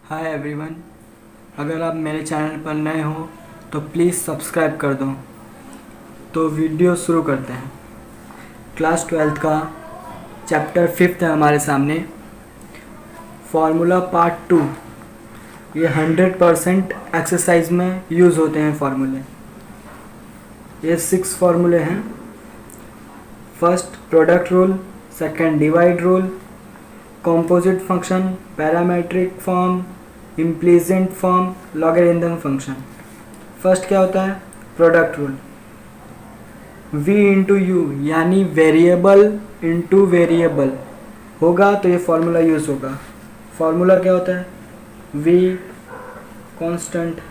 Hi everyone, अगर आप मेरे चैनल पर नए हो तो प्लीज़ सब्सक्राइब कर दो। तो वीडियो शुरू करते हैं। क्लास 12th का चैप्टर 5th है हमारे सामने, फार्मूला पार्ट 2। ये 100% एक्सरसाइज में यूज़ होते हैं फार्मूले। ये 6 फार्मूले हैं। First product rule, second divide rule, composite function, parametric form, implicit form, logarithm function. First क्या होता है? Product rule. v into u यानी वेरिएबल इंटू वेरिएबल होगा तो ये फार्मूला यूज़ होगा। फार्मूला क्या होता है? v constant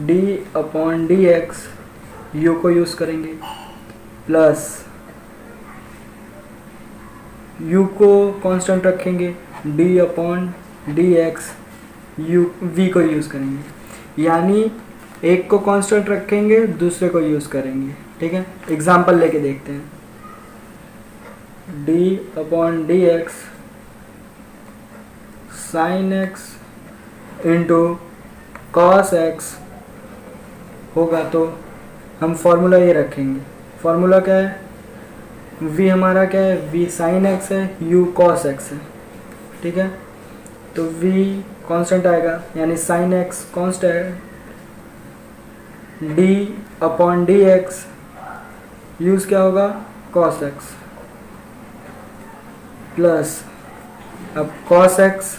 d upon D x, you को यूज़ करेंगे, प्लस u को कांस्टेंट रखेंगे, d upon D x, you v को यूज़ करेंगे। यानी एक को कांस्टेंट रखेंगे, दूसरे को यूज़ करेंगे। ठीक है, एग्जाम्पल लेके देखते हैं। d upon D x sine x into cos x होगा तो हम फॉर्मूला ये रखेंगे। फॉर्मूला क्या है? v हमारा क्या है? v साइन एक्स है, u कॉस एक्स है। ठीक है, तो v कांस्टेंट आएगा यानी sine x constant, d upon D x use क्या होगा? कॉस एक्स, प्लस अब कॉस एक्स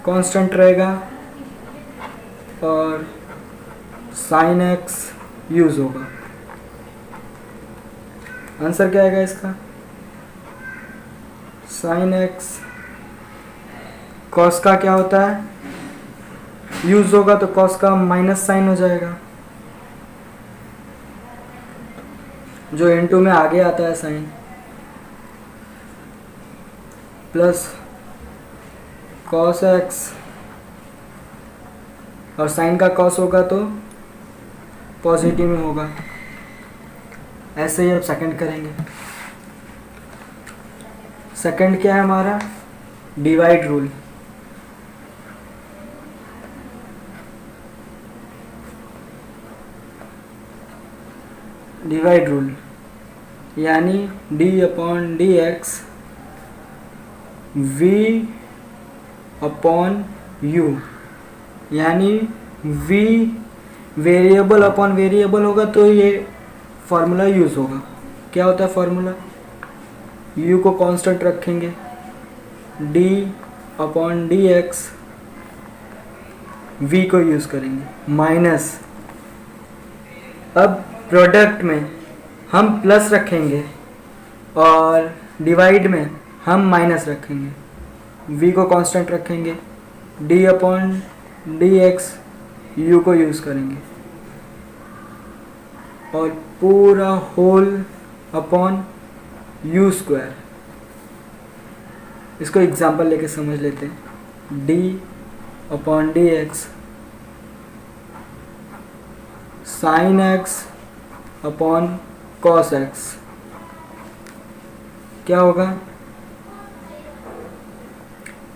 कांस्टेंट रहेगा और साइन एक्स यूज़ होगा। आंसर क्या आएगा इसका? साइन एक्स कॉस का क्या होता है? यूज़ होगा तो कॉस का माइनस साइन हो जाएगा, जो इनटू में आगे आता है साइन, प्लस कॉस एक्स और साइन का कॉस होगा तो पॉजिटिव में होगा। ऐसे ही अब सेकंड करेंगे। सेकंड क्या है हमारा? Divide rule. डिवाइड रूल यानी d upon D x v upon u, यानी v वेरिएबल अपॉन वेरिएबल होगा तो ये फार्मूला यूज़ होगा। क्या होता है फार्मूला? u को कांस्टेंट रखेंगे, d upon D x, v को यूज़ करेंगे, माइनस अब प्रोडक्ट में हम प्लस रखेंगे और डिवाइड में हम माइनस रखेंगे। v को कांस्टेंट रखेंगे, d upon D x, you को यूज़ करेंगे और पूरा होल अपॉन यू स्क्वायर। इसको एग्जांपल लेके समझ लेते हैं। d upon D x sine x upon cos x क्या होगा?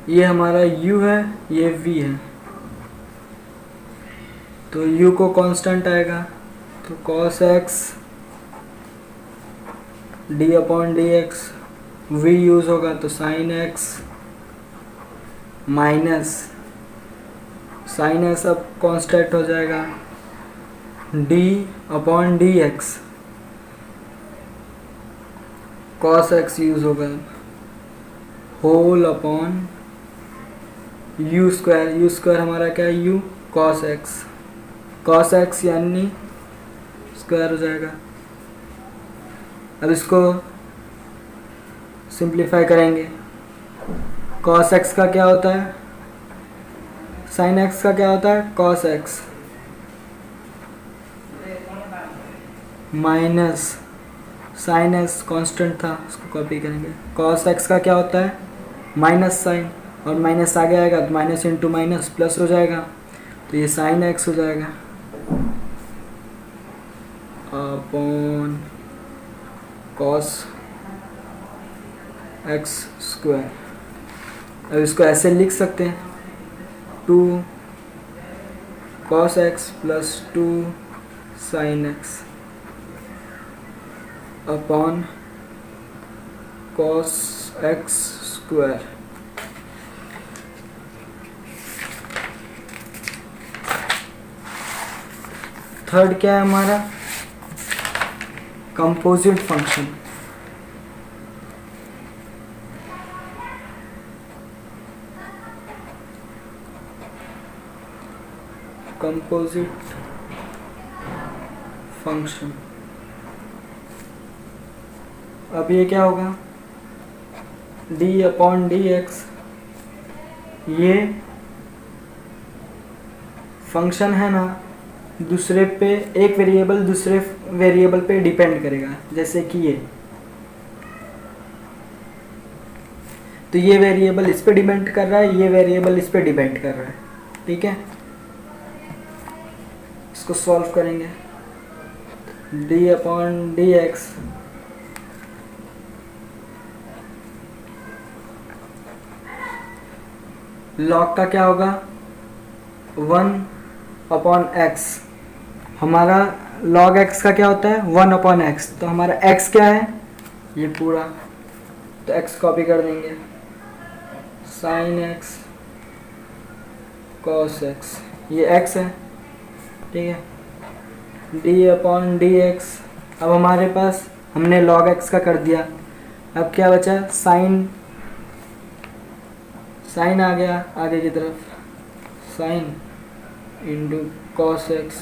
ये हमारा u है, ये v है, तो u को कांस्टेंट आएगा तो cos x d upon D x, v use होगा तो sine x minus sine x अब कांस्टेंट हो जाएगा, d upon D x, cos x use होगा, whole upon u square. U square हमारा क्या है? u cos x, cos x यानी स्क्वायर हो जाएगा। अब इसको सिंप्लीफाई करेंगे। कॉस एक्स का क्या होता है? साइन एक्स का क्या होता है? Cos x minus sine x constant था, उसको कॉपी करेंगे। कॉस एक्स का क्या होता है? माइनस साइन, और माइनस आगे आएगा तो माइनस इंटू माइनस प्लस हो जाएगा, तो ये साइन एक्स हो जाएगा अपॉन कॉस एक्स स्क्वायर। अब इसको ऐसे लिख सकते हैं, two cos x plus 2 sin x upon cos x square. Third क्या है हमारा, कंपोजिट फंक्शन। कंपोजिट फंक्शन, अब ये क्या होगा, d अपॉन डी एक्स, ये फंक्शन है ना, दूसरे पे एक वेरिएबल दूसरे वेरिएबल पे डिपेंड करेगा, जैसे कि ये, तो ये वेरिएबल इस पे डिपेंड कर रहा है, ये वेरिएबल इस पे डिपेंड कर रहा है, ठीक है। इसको सॉल्व करेंगे, d upon D x log का क्या होगा, 1 अपॉन एक्स, हमारा log x का क्या होता है 1 अपॉन एक्स, तो हमारा x क्या है ये पूरा, तो x कॉपी कर देंगे, sin x cos x, ये x है, ठीक है। d अपॉन डी एक्स, अब हमारे पास हमने log x का कर दिया, अब क्या बचा, साइन आ गया आगे की तरफ, साइन इंटू cos x,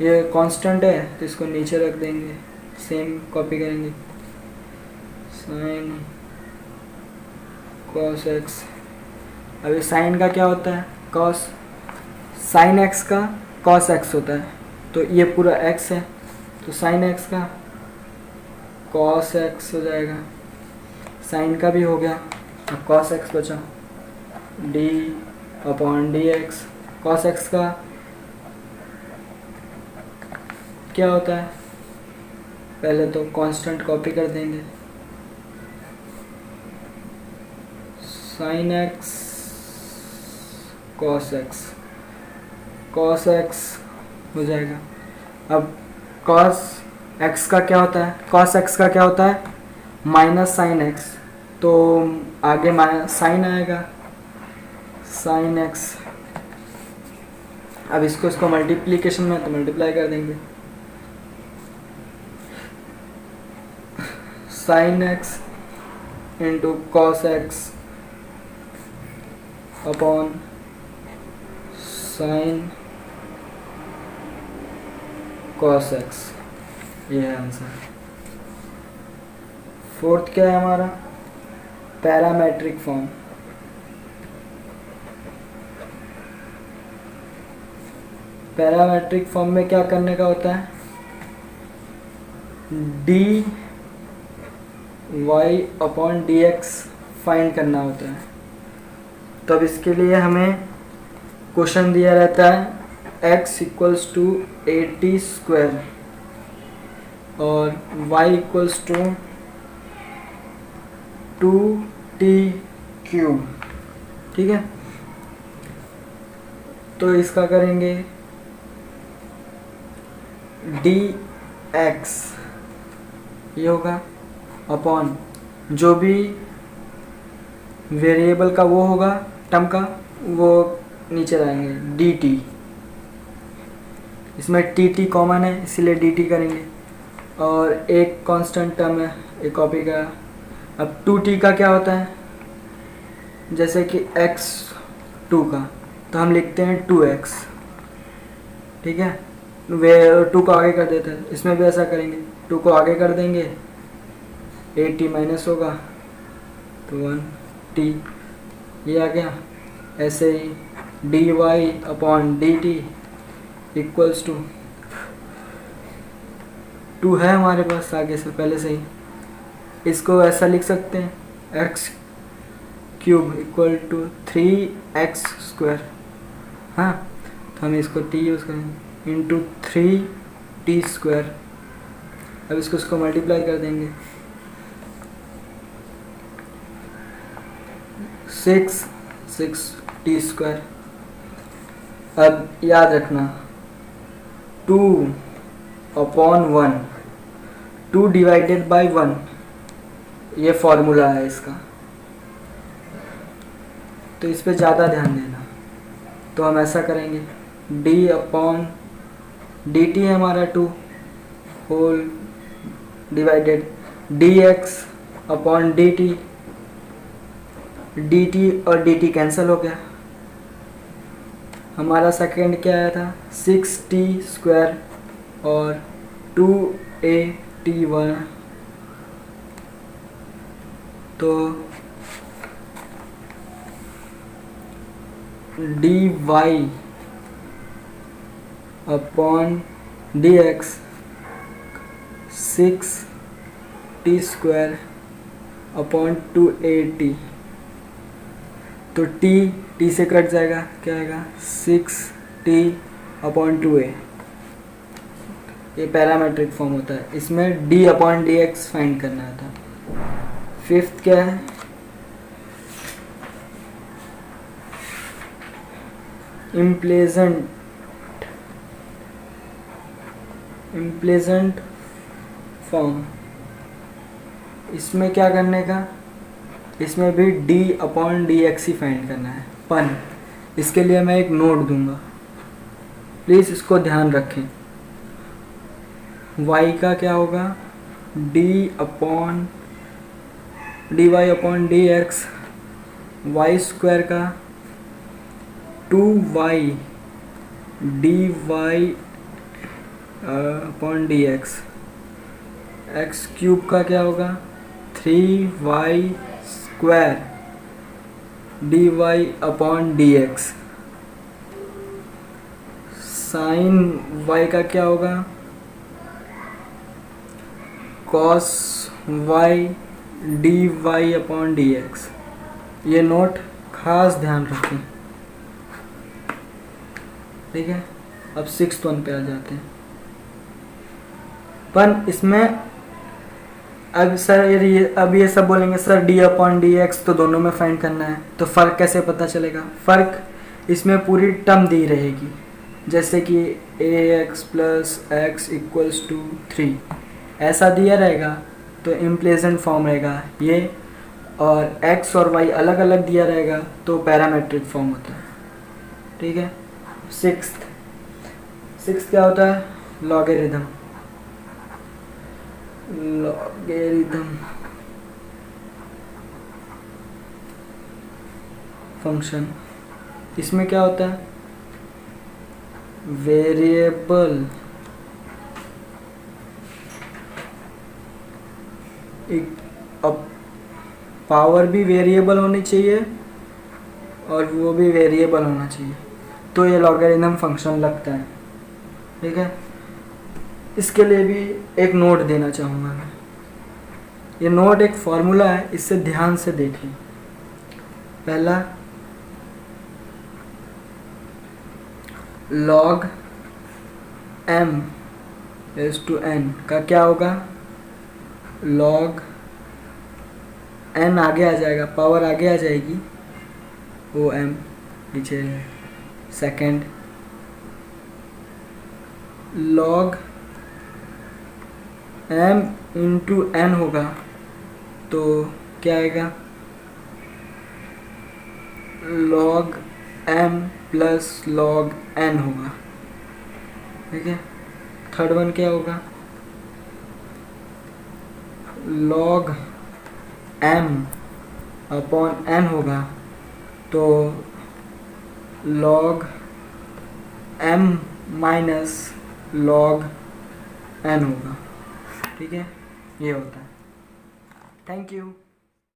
ये कांस्टेंट है तो इसको नीचे रख देंगे, सेम कॉपी करेंगे, साइन cos x। अब ये साइन का क्या होता है, cos, साइन x का cos x होता है, तो ये पूरा x है, तो साइन x का cos x हो जाएगा, साइन का भी हो गया, अब cos x बचा, d upon D x, cos x का क्या होता है, पहले तो कांस्टेंट कॉपी कर देंगे, sin x cos x, cos x हो जाएगा। अब cos x का क्या होता है, cos x का क्या होता है माइनस साइन x, तो आगे साइन आएगा, साइन x, अब इसको मल्टीप्लिकेशन में तो मल्टीप्लाई कर देंगे, sine x into cos X upon sine cos X, ये है आंसर। फोर्थ क्या है हमारा, पैरामेट्रिक फॉर्म। पैरामेट्रिक फॉर्म में क्या करने का होता है, D Y upon D X find करना होता है, तो अब इसके लिए हमें क्वेश्चन दिया रहता है x इक्वल्स टू 80 स्क्वायर और y equals to 2t cube, ठीक है। तो इसका करेंगे dx, ये होगा अपॉन जो भी वेरिएबल का वो होगा टर्म का, वो नीचे लाएंगे dt, इसमें टी कॉमन है इसीलिए dt करेंगे, और एक कांस्टेंट टर्म है एक कॉपी का। अब 2t का क्या होता है, जैसे कि x2 का, तो हम लिखते हैं 2x, ठीक है, वे 2 को आगे कर देते हैं, इसमें भी ऐसा करेंगे, 2 को आगे कर देंगे, 8t माइनस होगा तो 1t, ये आ गया। ऐसे ही dy upon dt equals to 2 है हमारे पास आगे से पहले से ही, इसको ऐसा लिख सकते हैं x cube equal to 3x square, हाँ, तो हम इसको t यूज़ करेंगे इंटू 3t स्क्वायर। अब इसको मल्टीप्लाई कर देंगे, 6 6t²। अब याद रखना 2/1, 2 डिवाइडेड बाई 1, ये फॉर्मूला है इसका, तो इस पे ज़्यादा ध्यान देना। तो हम ऐसा करेंगे, dt है हमारा 2 होल डिवाइडेड dx/dt, dt और dt कैंसिल हो गया। हमारा सेकेंड क्या आया था 6t² और 2at1, तो dy/dx 6t²/2at, तो t से कट जाएगा, क्या आएगा 6t/2a। ये पैरामेट्रिक फॉर्म होता है, इसमें d/dx फाइंड करना था। फिफ्थ क्या है, इम्प्लेजेंट फॉर्म। इसमें क्या करने का, इसमें भी d/dx ही फाइंड करना है पन। इसके लिए मैं एक नोट दूंगा, प्लीज़ इसको ध्यान रखें। y का क्या होगा dy/dx, y² का 2y dy/dx, x³ का क्या होगा 3y² dy/dx, साइन y का क्या होगा cos y dy/dx। ये नोट खास ध्यान रखें, ठीक है। अब 6th वन पे आ जाते हैं। पर इसमें अब सर ये सब बोलेंगे सर d/dx तो दोनों में फाइंड करना है, तो फ़र्क कैसे पता चलेगा। फ़र्क इसमें पूरी टर्म दी रहेगी, जैसे कि ax + x = 3 ऐसा दिया रहेगा तो इम्प्लेजेंट फॉर्म रहेगा ये, और x और y अलग अलग दिया रहेगा तो पैरामेट्रिक फॉर्म होता है, ठीक है। सिक्स्थ क्या होता है लॉगरिथम फंक्शन। इसमें क्या होता है वेरिएबल पावर भी वेरिएबल होनी चाहिए और वो भी वेरिएबल होना चाहिए, तो ये लॉगरिथम फंक्शन लगता है, ठीक है। इसके लिए भी एक नोट देना चाहूँगा मैं। ये नोट एक फॉर्मूला है, इससे ध्यान से देखें। पहला log m/n का क्या होगा log n आगे आ जाएगा, पावर आगे आ जाएगी, ओ m नीचे है। सेकेंड log m × n होगा तो क्या आएगा log m + log n होगा, ठीक है। थर्ड वन क्या होगा log m/n होगा तो log m - log n होगा, ठीक है। ये होता है। Thank you.